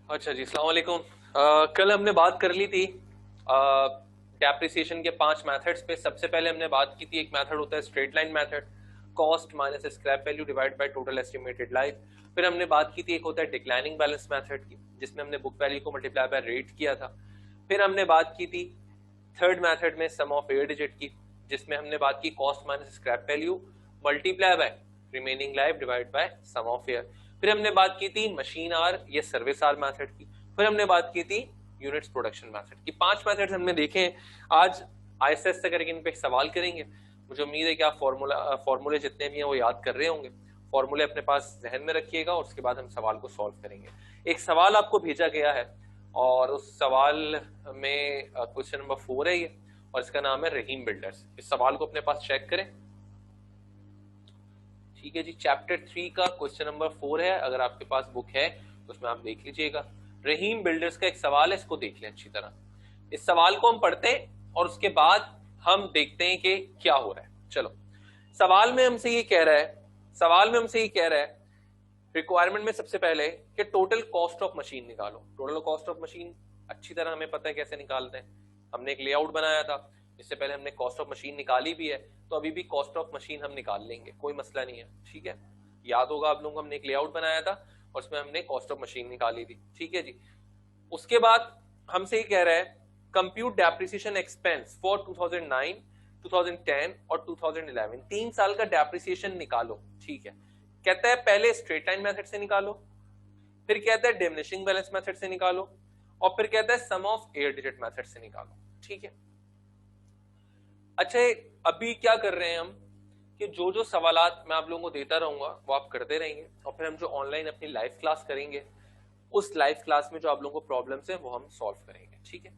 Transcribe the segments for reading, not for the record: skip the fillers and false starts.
अच्छा जी, अस्सलाम वालेकुम। कल हमने बात कर ली थी डेप्रिसिएशन के 5 मेथड्स पे। सबसे पहले हमने बात की थी, एक मेथड होता है straight line method, cost minus scrap value divide by total estimated life. फिर हमने बात की थी एक होता है डिक्लाइनिंग बैलेंस मेथड की, जिसमें हमने बुक वैल्यू को मल्टीप्लाई बाय रेट किया था। फिर हमने बात की थी थर्ड मेथड में सम ऑफ एयर डिजिट की, जिसमें हमने बात की cost minus scrap value multiply by remaining life divide by sum of year. फिर हमने बात की थी मशीन आर या सर्विस आर मेथड की। फिर हमने बात की थी यूनिट्स प्रोडक्शन मेथड की। 5 मेथड्स हमने देखे हैं। आज आहिस्ता आहिस्ता करके इन पे सवाल करेंगे। मुझे उम्मीद है कि आप फॉर्मूले जितने भी हैं वो याद कर रहे होंगे। फॉर्मूले अपने पास जहन में रखिएगा और उसके बाद हम सवाल को सॉल्व करेंगे। एक सवाल आपको भेजा गया है और उस सवाल में क्वेश्चन नंबर 4 है ये, और इसका नाम है रहीम बिल्डर्स। इस सवाल को अपने पास चेक करें। ठीक है जी, चैप्टर 3 का क्वेश्चन नंबर 4 है। अगर आपके पास बुक है तो उसमें आप देख लीजिएगा। रहीम बिल्डर्स का एक सवाल है, इसको देख लें अच्छी तरह। इस सवाल को हम पढ़ते हैं और उसके बाद हम देखते हैं कि क्या हो रहा है। चलो, सवाल में हमसे ये कह रहा है रिक्वायरमेंट में सबसे पहले कि टोटल कॉस्ट ऑफ मशीन निकालो। टोटल कॉस्ट ऑफ मशीन अच्छी तरह हमें पता है कैसे निकालते हैं। हमने एक लेआउट बनाया था, इससे पहले हमने कॉस्ट ऑफ मशीन निकाली भी है, तो अभी भी कॉस्ट ऑफ मशीन हम निकाल लेंगे, कोई मसला नहीं है। ठीक है, याद होगा आप लोगों को, हमने एक लेआउट बनाया था और उसमें हमने कॉस्ट ऑफ मशीन निकाली थी। ठीक है जी, उसके बाद हमसे ये कह रहा है कंप्यूट डेप्रिसिएशन एक्सपेंस फॉर 2009, 2010 और 2011। 3 साल का डेप्रिसिएशन निकालो। ठीक है, कहता है पहले स्ट्रेट लाइन मेथड से निकालो, फिर कहता है डिमिनिशिंग बैलेंस मेथड से निकालो, और फिर कहता है सम ऑफ एयर डिजिट मेथड से निकालो। ठीक है, अच्छा अभी क्या कर रहे हैं हम कि जो जो सवालात मैं आप लोगों को देता रहूंगा वो आप करते रहेंगे, और फिर हम जो ऑनलाइन अपनी लाइव क्लास करेंगे उस लाइव क्लास में जो आप लोगों को प्रॉब्लम्स है वो हम सॉल्व करेंगे। ठीक है,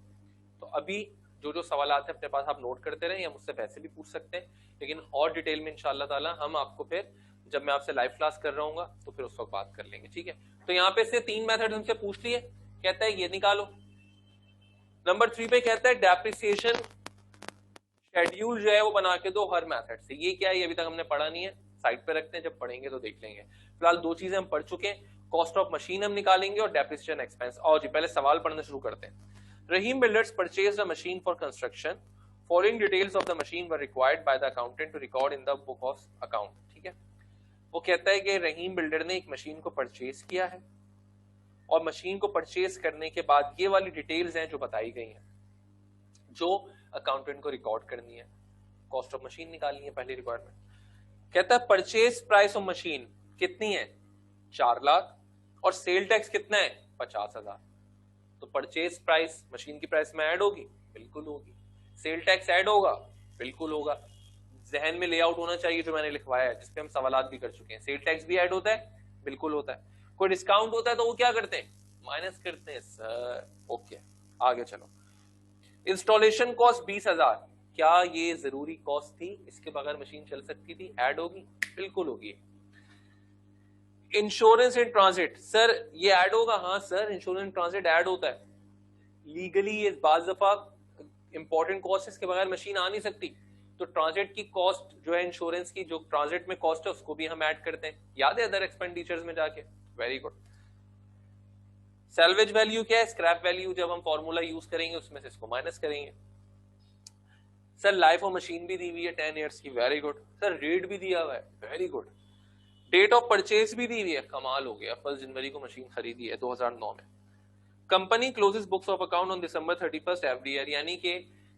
तो अभी जो जो सवालात है अपने पास आप नोट करते रहें, या मुझसे वैसे भी पूछ सकते हैं, लेकिन और डिटेल में इंशाल्लाह ताला हम आपको फिर जब मैं आपसे लाइव क्लास कर रहा हूँ तो फिर उस वक्त बात कर लेंगे। ठीक है, तो यहाँ पे से 3 मेथड हमसे पूछ लिए। कहता है ये निकालो। नंबर 3 पे कहता है डेप्रिसिएशन शेड्यूल जो है वो बना के दो हर मेथड से। ये क्या है, ये अभी तक हमने पढ़ा नहीं है, साइड पे रखते हैं, जब पढ़ेंगे तो देख लेंगे। फिलहाल 2 चीजें हम पढ़ चुके हैं, कॉस्ट ऑफ मशीन हम निकालेंगे और डेप्रिसिएशन एक्सपेंस। और जी पहले सवाल पढ़ना शुरू करते हैं। Rahim builders purchased a machine for construction, following details of the machine were required by the accountant to record in the book of account. ठीक है, वो कहता है कि रहीम बिल्डर ने एक मशीन को परचेज किया है और मशीन को परचेज करने के बाद ये वाली डिटेल्स हैं जो बताई गई हैं, जो अकाउंटेंट को रिकॉर्ड करनी है। कॉस्ट ऑफ मशीन निकालनी है पहली रिक्वायरमेंट। कहता है परचेज प्राइस ऑफ मशीन कितनी है, 4 लाख, और सेल टैक्स कितना है, 50,000। तो परचेज प्राइस मशीन की प्राइस में ऐड होगी, बिल्कुल होगी। सेल टैक्स ऐड होगा, बिल्कुल होगा। जहन में लेआउट होना चाहिए जो मैंने लिखवाया है, जिसपे हम सवालात भी कर चुके हैं। सेल टैक्स भी ऐड होता है, बिल्कुल होता है। कोई डिस्काउंट होता है तो वो क्या करते हैं, माइनस करते हैं सर। ओके, आगे चलो। इंस्टॉलेशन कॉस्ट 20,000, क्या ये जरूरी कॉस्ट थी, इसके बगैर मशीन चल सकती थी, ऐड होगी, बिल्कुल होगी। इंश्योरेंस इन ट्रांजिट, सर ये ऐड होगा, हाँ sir insurance in transit add होता है। लीगली ये बाज दफा इंपॉर्टेंट कॉस्ट, इसके बगैर मशीन आ नहीं सकती, तो ट्रांजिट की कॉस्ट जो है, इंश्योरेंस की जो ट्रांजिट में कॉस्ट है उसको भी हम ऐड करते हैं, याद है अदर एक्सपेंडिचर्स में जाके। Very good. सैल्वेज वैल्यू क्या है, स्क्रैप वैल्यू, जब हम फॉर्मूला यूज करेंगे उसमें से इसको माइनस करेंगे। सर लाइफ ऑफ मशीन भी दी हुई है 10 इयर्स की, वेरी गुड। सर रेट भी दिया हुआ है, very good. Date of purchase भी दी हुई है, कमाल हो गया, 1 जनवरी को मशीन खरीदी है 2009 में। Company closes books of account on December 31 every year, यानी कि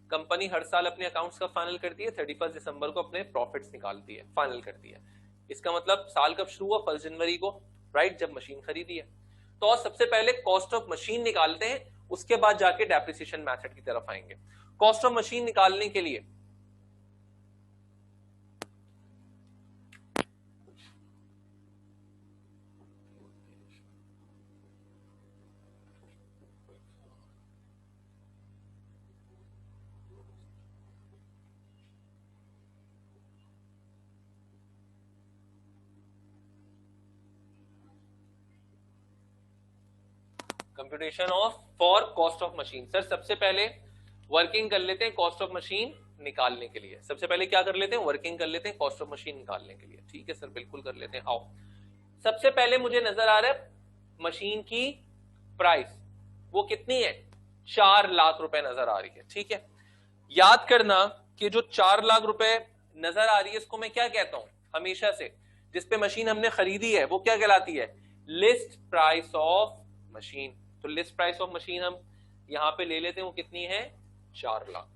कंपनी हर साल अपने अकाउंट्स का फाइनल करती है, 31 दिसंबर को अपने प्रॉफिट्स निकालती है, फाइनल करती है। इसका मतलब साल कब शुरू हुआ, 1 जनवरी को, राइट, जब मशीन खरीदी है। तो सबसे पहले कॉस्ट ऑफ मशीन निकालते हैं, उसके बाद जाके डेप्रिसिएशन मेथड की तरफ आएंगे। कॉस्ट ऑफ मशीन निकालने के लिए computation of for cost of machine. Sir सबसे पहले वर्किंग कर लेते हैं कॉस्ट ऑफ मशीन निकालने के लिए। सबसे पहले क्या कर लेते हैं, वर्किंग कर लेते हैं कॉस्ट ऑफ मशीन निकालने के लिए। ठीक है सर, बिल्कुल कर लेते हैं। आओ, सबसे पहले मुझे नजर आ रहा है मशीन की प्राइस वो कितनी है, 4 लाख रुपए नजर आ रही है। ठीक है, याद करना कि जो 4 लाख रुपए नजर आ रही है इसको मैं क्या कहता हूं हमेशा से, जिसपे मशीन हमने खरीदी है वो क्या कहलाती है, लिस्ट प्राइस ऑफ मशीन। तो लिस्ट प्राइस ऑफ मशीन हम यहां पे ले लेते हैं, वो कितनी है, 4 लाख।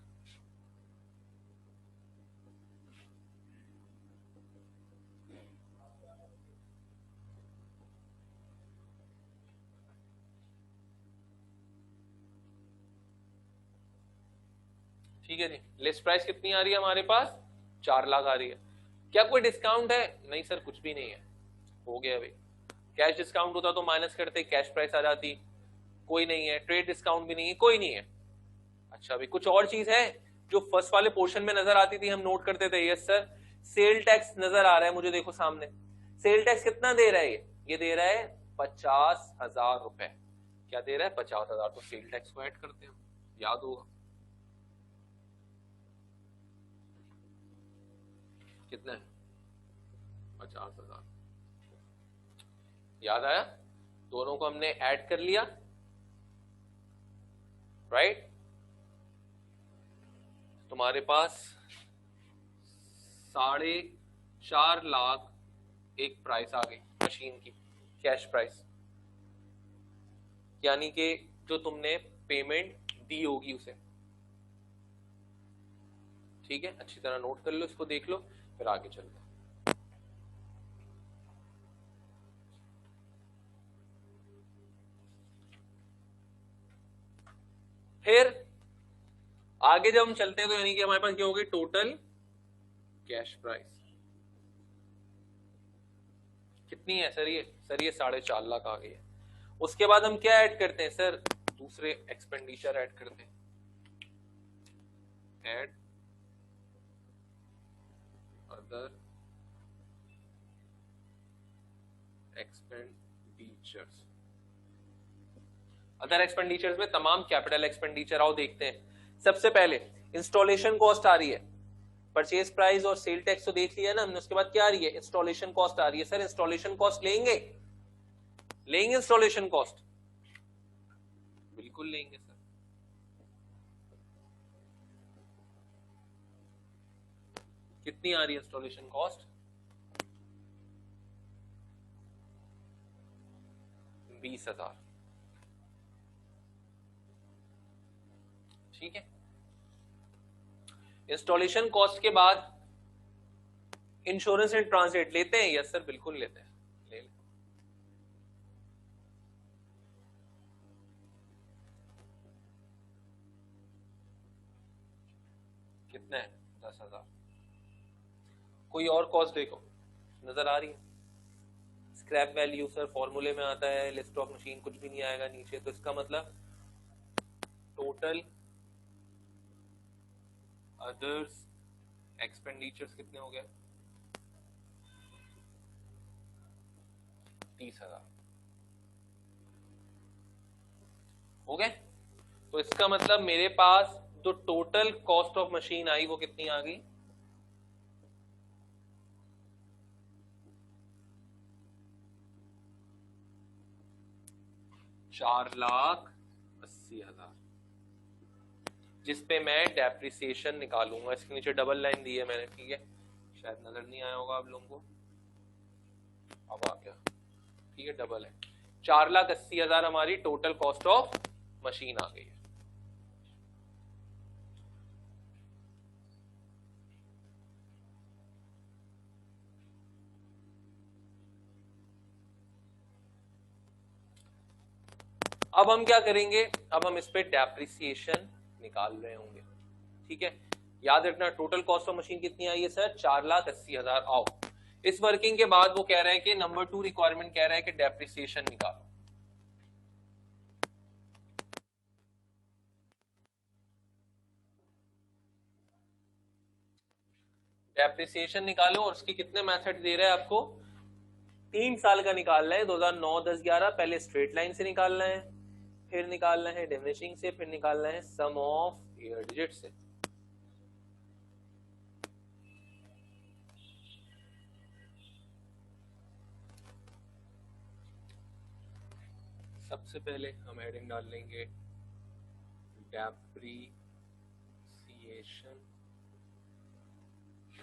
ठीक है जी, लिस्ट प्राइस कितनी आ रही है हमारे पास, 4 लाख आ रही है। क्या कोई डिस्काउंट है, नहीं सर कुछ भी नहीं है, हो गया भाई। कैश डिस्काउंट होता तो माइनस करते, कैश प्राइस आ जाती, कोई नहीं है। ट्रेड डिस्काउंट भी नहीं है, कोई नहीं है। अच्छा भाई कुछ और चीज है जो फर्स्ट वाले पोर्शन में नजर आती थी, हम नोट करते थे, यस सर, सेल टैक्स नजर आ रहा है मुझे, देखो सामने सेल टैक्स कितना दे रहा है, ये दे रहा है 50,000 रुपए। क्या दे रहा है, 50,000। तो सेल टैक्स को ऐड करते हैं, याद होगा कितना है, 50,000। याद आया, दोनों को हमने ऐड कर लिया, राइट। तुम्हारे पास 4.5 लाख एक प्राइस आ गई मशीन की, कैश प्राइस, यानी कि जो तुमने पेमेंट दी होगी उसे। ठीक है, अच्छी तरह नोट कर लो, इसको देख लो, फिर आगे चलते हैं। फिर आगे जब हम चलते हैं तो यानी कि हमारे पास क्या होगी, टोटल कैश प्राइस कितनी है सर, ये 4.5 लाख आ गई है। उसके बाद हम क्या ऐड करते हैं सर, दूसरे एक्सपेंडिचर ऐड करते हैं, add other expenditures. Other expenditures में तमाम कैपिटल एक्सपेंडिचर आओ देखते हैं। सबसे पहले इंस्टॉलेशन कॉस्ट आ रही है, परचेज प्राइस और सेल टैक्स तो देख लिया ना हमने। उसके बाद क्या आ रही है, इंस्टॉलेशन कॉस्ट आ रही है। सर इंस्टॉलेशन कॉस्ट लेंगे, लेंगे इंस्टॉलेशन कॉस्ट, बिल्कुल लेंगे सर। कितनी आ रही है इंस्टॉलेशन कॉस्ट, 20,000। ठीक है, इंस्टॉलेशन कॉस्ट के बाद इंश्योरेंस एंड ट्रांजिट लेते हैं, यस सर बिल्कुल लेते हैं, ले लें। कितना है, 10,000। कोई और कॉस्ट देखो नजर आ रही है, स्क्रैप वैल्यू सर फॉर्मूले में आता है, लिस्ट ऑफ मशीन कुछ भी नहीं आएगा नीचे, तो इसका मतलब टोटल अदर्स एक्सपेंडिचर्स कितने हो गए, 30,000 हो गए। तो इसका मतलब मेरे पास जो टोटल कॉस्ट ऑफ मशीन आई वो कितनी आ गई, 4,80,000, जिसपे मैं डेप्रिसिएशन निकालूंगा। इसके नीचे डबल लाइन दी है मैंने, ठीक है, शायद नजर नहीं आया होगा आप लोगों को, अब आ गया, ठीक है, डबल है। 4,80,000 हमारी टोटल कॉस्ट ऑफ मशीन आ गई है। अब हम क्या करेंगे, अब हम इस पे डेप्रिसिएशन निकाल रहे होंगे। ठीक है, याद रखना टोटल कॉस्ट ऑफ मशीन कितनी आई है सर, 4,80,000। आओ इस वर्किंग के बाद वो कह रहा है कि नंबर 2 रिक्वायरमेंट कह रहा है कि डेप्रिसिएशन निकालो। डेप्रिसिएशन निकालो, और उसके कितने मेथड दे रहा है आपको, 3 साल का निकालना है, 2009, 10, 11। पहले स्ट्रेट लाइन से निकालना है, फिर निकालना है डिमिनिशिंग से, फिर निकालना है सम ऑफ ईयर डिजिट से। सबसे पहले हम हेडिंग डाल लेंगे डेप्रीसिएशन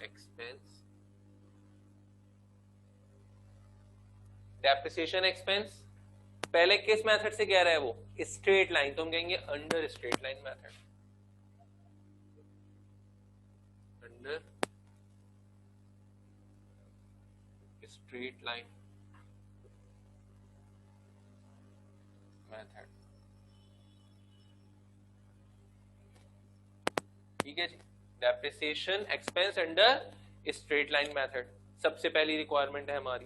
एक्सपेंस। डेप्रिसिएशन एक्सपेंस पहले किस मेथड से कह रहा है वो? स्ट्रेट लाइन, तो हम कहेंगे under straight line method. Under straight line method. ठीक है जी, depreciation expense under straight line method सबसे पहली रिक्वायरमेंट है हमारी।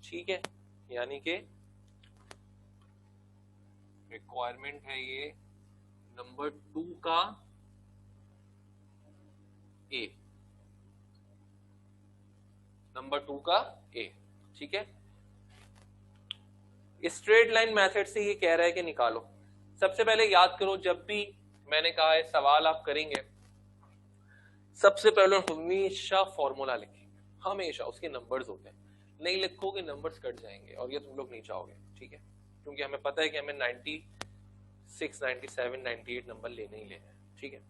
ठीक है, यानी कि रिक्वायरमेंट है ये नंबर 2 का ए, नंबर 2 का ए। ठीक है, स्ट्रेट लाइन मेथड से ये कह रहा है कि निकालो। सबसे पहले याद करो, जब भी मैंने कहा है सवाल आप करेंगे, सबसे पहले हमेशा फॉर्मूला लिखेंगे, हमेशा उसके नंबर्स होते हैं। नहीं लिखोगे नंबर्स कट जाएंगे और ये तुम लोग नहीं चाहोगे। ठीक है, क्योंकि हमें पता है कि हमें 96, 97, 98 नंबर लेने ही लेने हैं। ठीक है,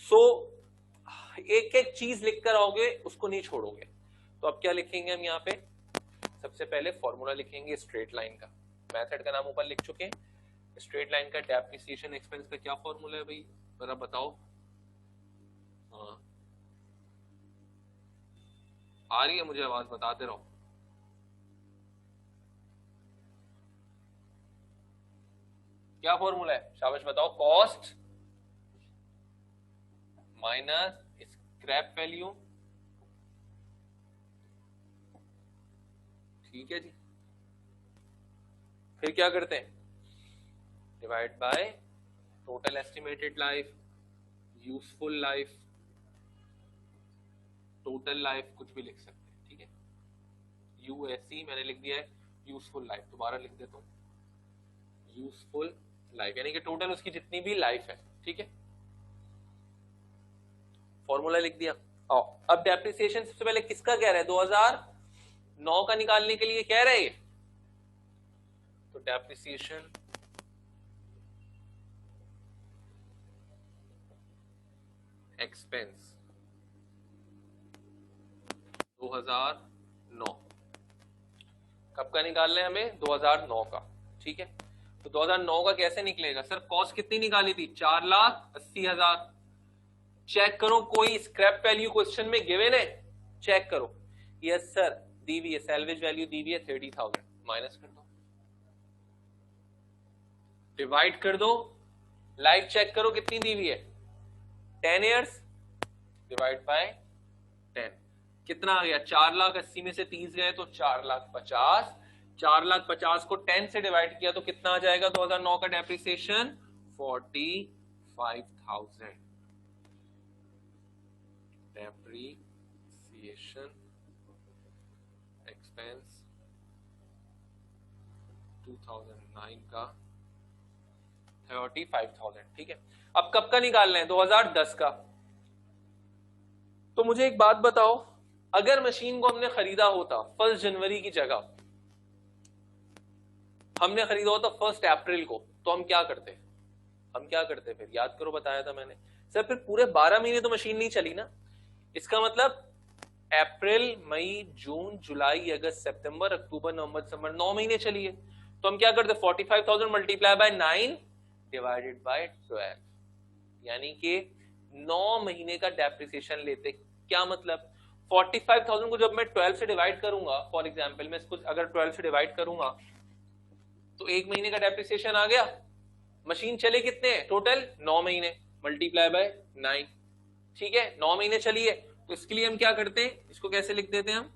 सो एक एक चीज लिखकर आओगे, उसको नहीं छोड़ोगे। तो अब क्या लिखेंगे हम यहाँ पे? सबसे पहले फॉर्मूला लिखेंगे स्ट्रेट लाइन का। मेथड का नाम ऊपर लिख चुके हैं। स्ट्रेट लाइन का डेप्रिसिएशन एक्सपेंस का क्या फॉर्मूला है भाई, जरा बताओ। हाँ आ रही है मुझे आवाज, बताते रहो। क्या फॉर्मूला है? शाबाश बताओ। Cost minus scrap value. ठीक है जी, फिर क्या करते हैं? Divide by total estimated life, useful life, total life, कुछ भी लिख सकते हैं। ठीक है, यूएससी मैंने लिख दिया है, यूजफुल लाइफ दोबारा लिख देता हूं, यूजफुल लाइफ यानी कि टोटल उसकी जितनी भी लाइफ है। ठीक है, फॉर्मूला लिख दिया। आओ अब डेप्रिसिएशन सबसे पहले किसका कह रहा है? 2009 का निकालने के लिए कह रहे हैं। तो डेप्रिसिएशन एक्सपेंस 2009 कब का निकालना है हमें? 2009 का। ठीक है, तो 2009 का कैसे निकलेगा? सर कॉस्ट कितनी निकाली थी? 4,80,000। चेक करो कोई स्क्रैप वैल्यू क्वेश्चन में गिवन है? चेक करो। यस सर दी हुई है, सैल्वेज वैल्यू दी हुई है 30,000। माइनस कर दो, डिवाइड कर दो, लाइफ चेक करो कितनी दी हुई है, 10 ईयर्स, डिवाइड बाय 10 कितना आ गया? 4,80,000 में से 30 गए तो 4,50,000। 4,50,000 को 10 से डिवाइड किया तो कितना आ जाएगा? 2009 का डेप्रिसिएशन 45,000। डेप्रिसिएशन एक्सपेंस 2009 का 35,000। ठीक है, अब कब का निकालना है? 2010 का। तो मुझे एक बात बताओ, अगर मशीन को हमने खरीदा होता 1 जनवरी की जगह, हमने खरीदा होता 1 अप्रैल को, तो हम क्या करते? हम क्या करते फिर? याद करो, बताया था मैंने। सर फिर पूरे 12 महीने तो मशीन नहीं चली ना। इसका मतलब अप्रैल, मई, जून, जुलाई, अगस्त, सितंबर, अक्टूबर, नवंबर, दिसंबर, 9 महीने चली है। तो हम क्या करते? 45,000 मल्टीप्लाई बाय 9 डिवाइडेड बाय 12, यानी कि 9 महीने का डेप्रिसिएशन लेते। क्या मतलब? 45,000 को जब मैं 12 से डिवाइड करूंगा, फॉर एग्जांपल मैं इसको अगर 12 से डिवाइड करूंगा तो 1 महीने का डेप्रिसिएशन आ गया। मशीन चले कितने हैं? टोटल 9 महीने, मल्टीप्लाई बाय 9। ठीक है, 9 महीने चली है, तो इसके लिए हम क्या करते हैं? इसको कैसे लिख देते हैं हम?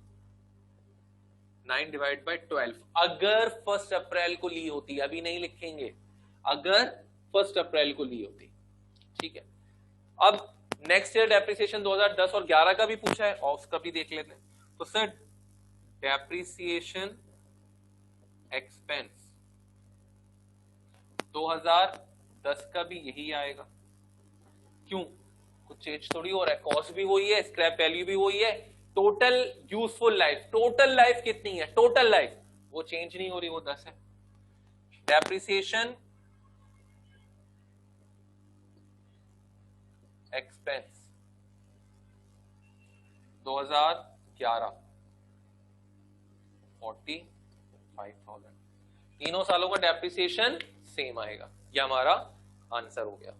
9 डिवाइड बाय 12। अगर 1 अप्रैल को ली होती, अभी नहीं लिखेंगे, अगर 1 अप्रैल को ली होती। ठीक है, अब नेक्स्ट ईयर डेप्रिसिएशन 2010 और 11 का भी पूछा है और उसका भी देख लेते हैं। तो सर डेप्रिसिएशन एक्सपेंस 2010 का भी यही आएगा। क्यों? कुछ चेंज थोड़ी हो रहा है, कॉस्ट भी वही है, स्क्रैप वैल्यू भी वही है, total useful life, total life कितनी है? टोटल लाइफ वो चेंज नहीं हो रही, वो 10 है। डेप्रिसिएशन एक्सपेंस 2011 45,000, तीनों सालों का डेप्रिसिएशन सेम आएगा। ये हमारा आंसर हो गया।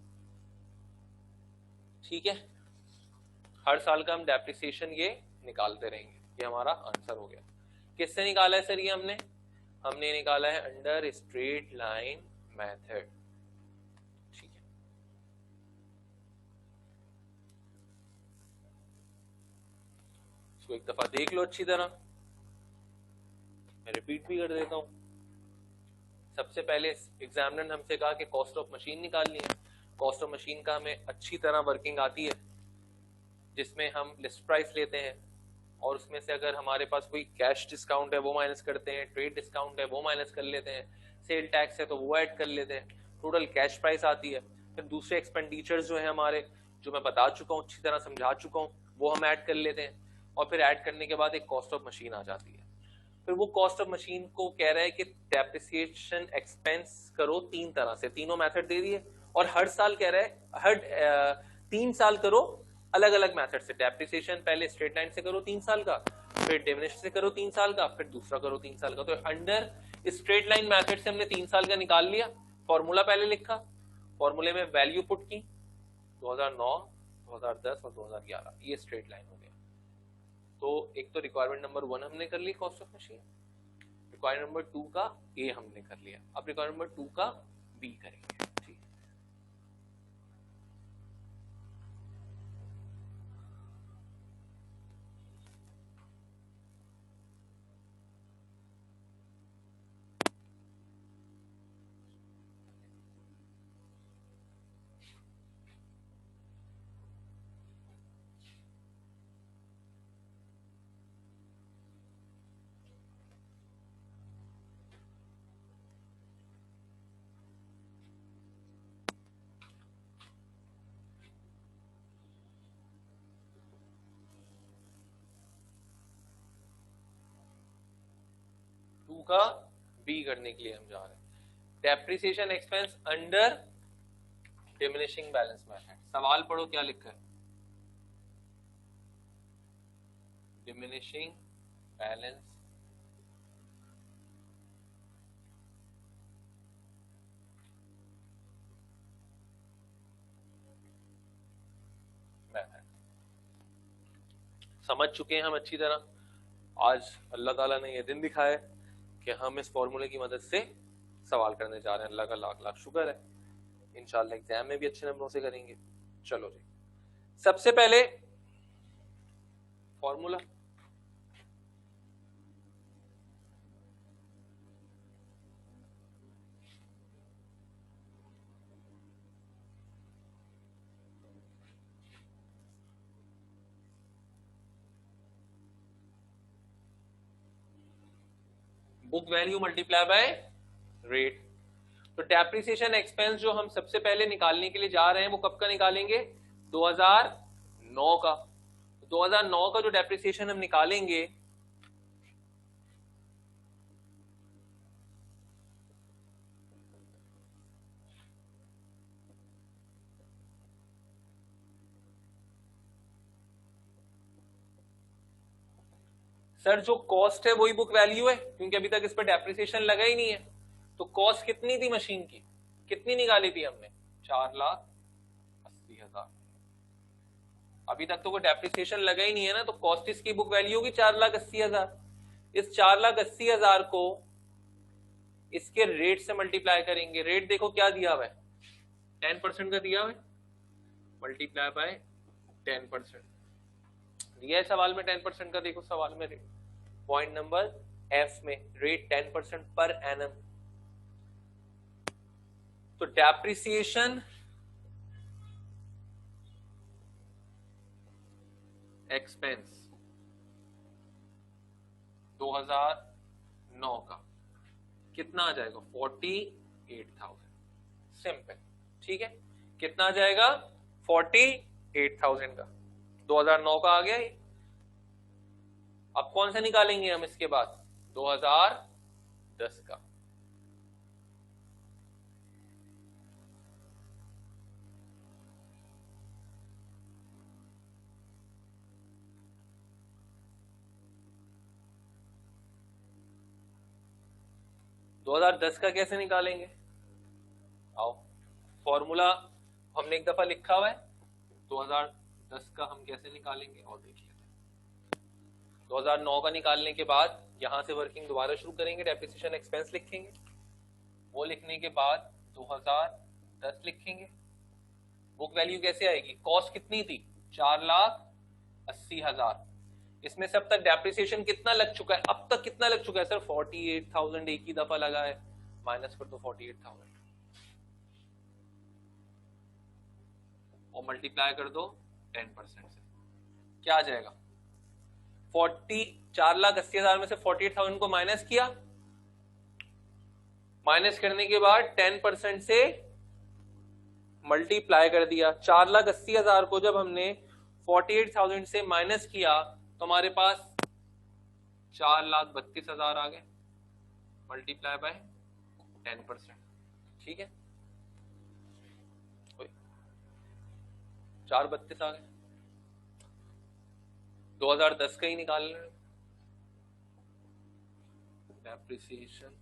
ठीक है, हर साल का हम डेप्रिसिएशन ये निकालते रहेंगे, ये हमारा आंसर हो गया। किससे निकाला है सर ये हमने निकाला है अंडर स्ट्रेट लाइन मेथड। ठीक है, इसको एक दफा देख लो अच्छी तरह, मैं रिपीट भी कर देता हूं। सबसे पहले एग्जामिनर ने हमसे कहा कि कॉस्ट ऑफ मशीन निकालनी है। कॉस्ट ऑफ मशीन का हमें अच्छी तरह वर्किंग आती है, जिसमें हम लिस्ट प्राइस लेते हैं और उसमें से अगर हमारे पास कोई कैश डिस्काउंट है वो माइनस करते हैं, ट्रेड डिस्काउंट है वो माइनस कर लेते हैं, सेल टैक्स है तो वो ऐड कर लेते हैं, टोटल कैश प्राइस आती है। फिर दूसरे एक्सपेंडिचर्स जो है हमारे, जो मैं बता चुका हूँ, अच्छी तरह समझा चुका हूँ, वो हम ऐड कर लेते हैं और फिर ऐड करने के बाद एक कॉस्ट ऑफ मशीन आ जाती है। फिर वो कॉस्ट ऑफ मशीन को कह रहा है कि डेप्रिसिएशन एक्सपेंस करो तीन तरह से, तीनों मेथड दे दिए और हर साल कह रहा है हर 3 साल करो अलग अलग मेथड से। डेप्रिसिएशन पहले स्ट्रेट लाइन से करो 3 साल का, फिर डिमिनिश से करो 3 साल का, फिर दूसरा करो 3 साल का। तो अंडर स्ट्रेट लाइन मेथड से हमने 3 साल का निकाल लिया, फॉर्मूला पहले लिखा, फॉर्मूले में वैल्यू पुट की 2009, 2010 और 2011, ये स्ट्रेट लाइन हो गया। तो एक तो रिक्वायरमेंट नंबर 1 हमने कर ली cost of machine, requirement number 2 का ए हमने कर लिया, अब रिक्वायरमेंट नंबर 2 का बी करेंगे। ठीक, का बी करने के लिए हम जा रहे हैं। Depreciation expense under diminishing balance method. सवाल पढ़ो क्या लिखा है, डिमिनिशिंग बैलेंस मेथड। समझ चुके हैं हम अच्छी तरह। आज अल्लाह ताला ने यह दिन दिखाया है कि हम इस फॉर्मूले की मदद से सवाल करने जा रहे हैं। अल्लाह का लाख लाख शुक्र है, इंशाल्लाह एग्जाम में भी अच्छे नंबरों से करेंगे। चलो जी, सबसे पहले formula, book value multiply by rate. तो डेप्रिसिएशन एक्सपेंस जो हम सबसे पहले निकालने के लिए जा रहे हैं वो कब का निकालेंगे, 2009 का। 2009 का जो डेप्रिसिएशन हम निकालेंगे सर, जो कॉस्ट है वही बुक वैल्यू है, क्योंकि अभी तक इस पर डेप्रिसिएशन लगा ही नहीं है। तो कॉस्ट कितनी थी मशीन की, कितनी निकाली थी हमने, 4,80,000। अभी तक तो कोई डेप्रिसिएशन लगा ही नहीं है ना, तो कॉस्ट इसकी बुक वैल्यू होगी 4,80,000। इस 4,80,000 को इसके रेट से मल्टीप्लाई करेंगे। रेट देखो क्या दिया हुआ है, 10% का दिया हुआ है, मल्टीप्लाई बाय 10% दिया है सवाल में। 10% का देखो सवाल में रेट, पॉइंट नंबर एफ में रेट 10% पर एनम। तो डेप्रिसिएशन एक्सपेंस 2009 का कितना आ जाएगा, 48,000। सिंपल, ठीक है, कितना आ जाएगा, 48,000 का 2009 का आ गया। अब कौन सा निकालेंगे हम इसके बाद, 2010 2010 का। दो हजार दस का कैसे निकालेंगे? आओ, फॉर्मूला हमने एक दफा लिखा हुआ है, 2010 का हम कैसे निकालेंगे और देख लेते हैं। 2009 का निकालने के बाद यहां से वर्किंग दोबारा शुरू करेंगे, डेप्रिसिएशन एक्सपेंस लिखेंगे, वो लिखने के बाद 2010 लिखेंगे। बुक वैल्यू कैसे आएगी? कॉस्ट कितनी थी? 4,80,000। इसमें से अब तक डेप्रिसिएशन कितना लग चुका है? अब तक कितना लग चुका है सर? 48,000 एक ही दफा लगा है, माइनस कर दो 48,000 और मल्टीप्लाई कर दो 10% से, क्या आ जाएगा? 4,80,000 में से 48,000 को माइनस किया, माइनस करने के बाद 10% से मल्टीप्लाई कर दिया। 4,80,000 को जब हमने 48,000 से माइनस किया तो हमारे पास 4,32,000 आ गए, मल्टीप्लाई बाय 10%। ठीक है, 4,32 आ गए। 2010 का ही निकाल लें, डेप्रिसिएशन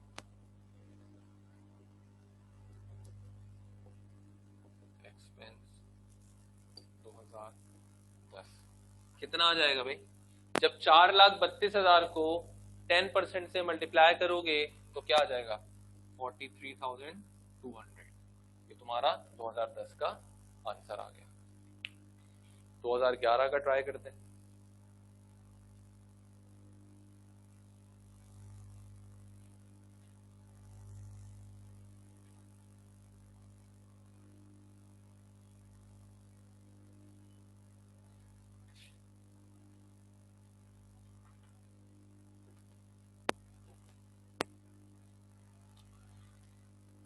एक्सपेंस 2010 कितना आ जाएगा भाई? जब 4,32,000 को 10% से मल्टीप्लाई करोगे तो क्या आ जाएगा? 43,200। ये तुम्हारा 2010 का आंसर आ गया। 2011 का ट्राई करते हैं।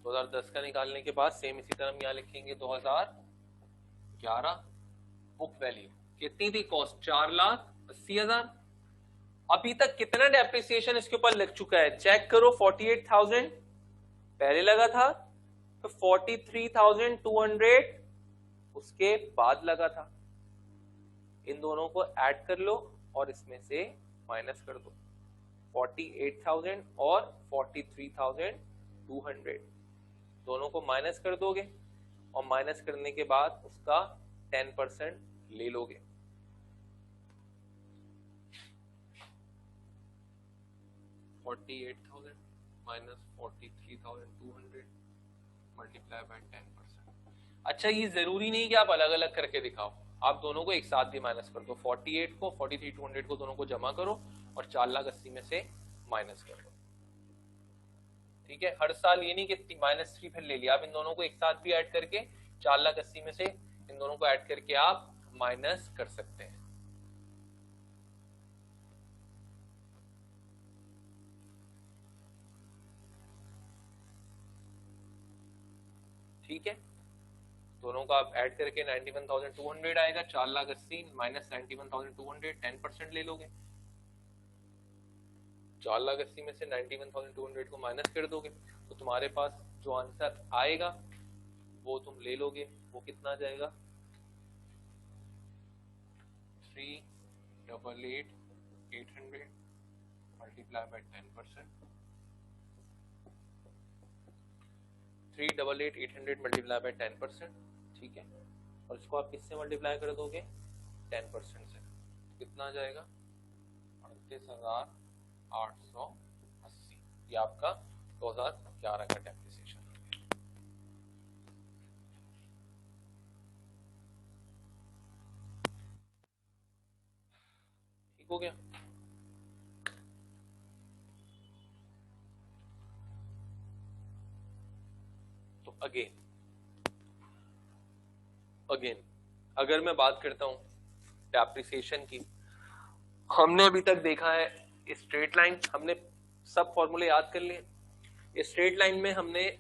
दो 2010 का निकालने के बाद सेम इसी तरह हम यहाँ लिखेंगे 2011। बुक वैल्यू कितनी थी? कॉस्ट 4,80,000। अभी तक कितना डेप्रिसिएशन इसके ऊपर लग चुका है? चेक करो, 48,000 पहले लगा था, तो 43,200 उसके बाद लगा था। इन दोनों को ऐड कर लो और इसमें से माइनस कर दो। 48,000 और 43,200 दोनों को माइनस कर दोगे और माइनस करने के बाद उसका 10% ले लोगे। Minus 43,200 multiply by 10%। अच्छा, ये जरूरी नहीं कि आप अलग अलग करके दिखाओ, आप दोनों को एक साथ भी माइनस कर दो। 48 को 43,200 को दोनों को जमा करो और 4,80,000 में से माइनस कर दो। ठीक है, हर साल ये नहीं कि -3 फिर ले लिया, आप इन दोनों को एक साथ भी ऐड करके 4,80,000 में से इन दोनों को ऐड करके आप माइनस कर सकते हैं। ठीक है, दोनों का आप ऐड करके 91,200 आएगा। 4,80,000 माइनस 91,200, 10% ले लोगे। 4,80,000 में से 91,200 को माइनस कर दोगे तो तुम्हारे पास जो आंसर आएगा वो तुम ले लोगे। वो कितना आ जाएगा? 3,88,800 मल्टीप्लाई बाय 10%। 3,88,800 multiply by 10%। ठीक है, और इसको आप किससे मल्टीप्लाई कर दोगे? 10% से। कितना आ जाएगा? 38,880। ये आपका 2011 का डेप्रिसिएशन। ठीक हो गया? तो अगेन अगर मैं बात करता हूं डेप्रिसिएशन की, हमने अभी तक देखा है स्ट्रेट लाइन, हमने सब फॉर्मूले याद कर लिए। स्ट्रेट लाइन में हमने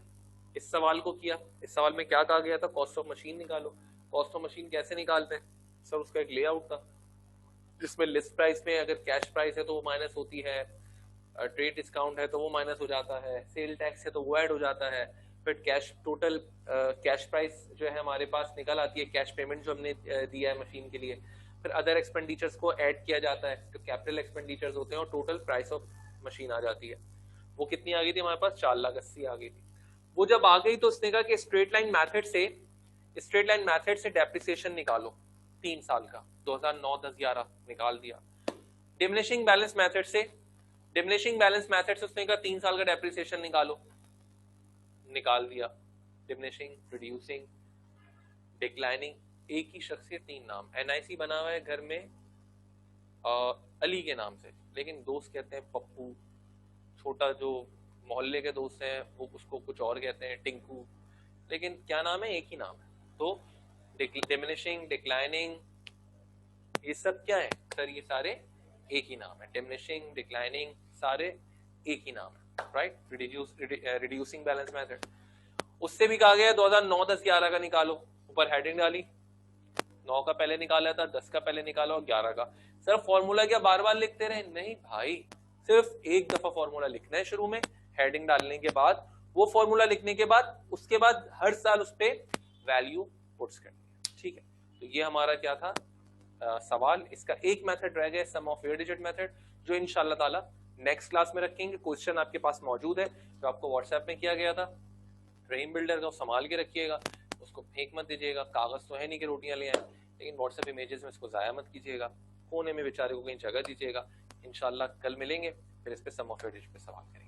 इस सवाल को किया। इस सवाल में क्या कहा गया था? कॉस्ट ऑफ मशीन निकालो। कॉस्ट ऑफ मशीन कैसे निकालते हैं सर? उसका एक लेआउट था जिसमें लिस्ट प्राइस में अगर कैश प्राइस है तो वो माइनस होती है, ट्रेड डिस्काउंट है तो वो माइनस हो जाता है, सेल टैक्स है तो वो ऐड हो जाता है, फिर कैश टोटल कैश प्राइस जो है हमारे पास निकल आती है, कैश पेमेंट जो हमने दिया है मशीन के लिए, फिर अदर एक्सपेंडिचर्स को ऐड किया जाता है तो कैपिटल एक्सपेंडिचर्स होते हैं और टोटल प्राइस ऑफ मशीन आ जाती है। वो कितनी आ गई थी हमारे पास? 4,80,000 आ गई थी। वो जब आ गई तो उसने कहा कि स्ट्रेट लाइन मैथड से डेप्रिसिएशन निकालो 3 साल का, 2009, 10, 11 निकाल दिया। डिमिनिशिंग बैलेंस मेथड से उसने कहा 3 साल का डेप्रिसिएशन निकालो, निकाल दिया। डिमिनिशिंग, रिड्यूसिंग, डिक्लाइनिंग, एक ही शख्स के 3 नाम। एनआईसी बना हुआ है घर में अली के नाम से, लेकिन दोस्त कहते हैं पप्पू, छोटा जो मोहल्ले के दोस्त हैं वो उसको कुछ और कहते हैं, टिंकू, लेकिन क्या नाम है? एक ही नाम है। तो डिमिनिशिंग, डिक्लाइनिंग, ये सब क्या है सर? ये सारे एक ही नाम है। डिमिनिशिंग, डिक्लाइनिंग, सारे एक ही नाम है, राइट? Reducing balance method. उससे भी कहा गया 2009, 10, 11 का निकालो, ऊपर हेडिंग डाली, 9 का पहले निकाला था, 10 का पहले निकाला और 11 का। सर फॉर्मूला क्या बार बार लिखते रहे? नहीं भाई, सिर्फ एक दफा फॉर्मूला लिखना है शुरू में, हेडिंग डालने के बाद, वो फॉर्मूला लिखने के बाद उसके बाद हर साल उस पर वैल्यू पुट्स करनी है, ठीक है? तो ये हमारा क्या था सवाल। इसका एक मेथड रह गया, सम ऑफ एयर डिजिट मेथड, जो इंशाल्लाह ताला नेक्स्ट क्लास में रखेंगे। क्वेश्चन आपके पास मौजूद है जो आपको व्हाट्सएप में किया गया था रहीम बिल्डर का, संभाल के रखिएगा, उसको फेंक मत दीजिएगा। कागज तो है नहीं कि रोटियां ले आए, लेकिन व्हाट्सएप इमेजेस में इसको जाया मत कीजिएगा, कोने में बेचारे को कहीं जगह दीजिएगा। इंशाल्लाह कल मिलेंगे, फिर इस पे सम ऑफ एयर डिजिट पे सवाल करेंगे।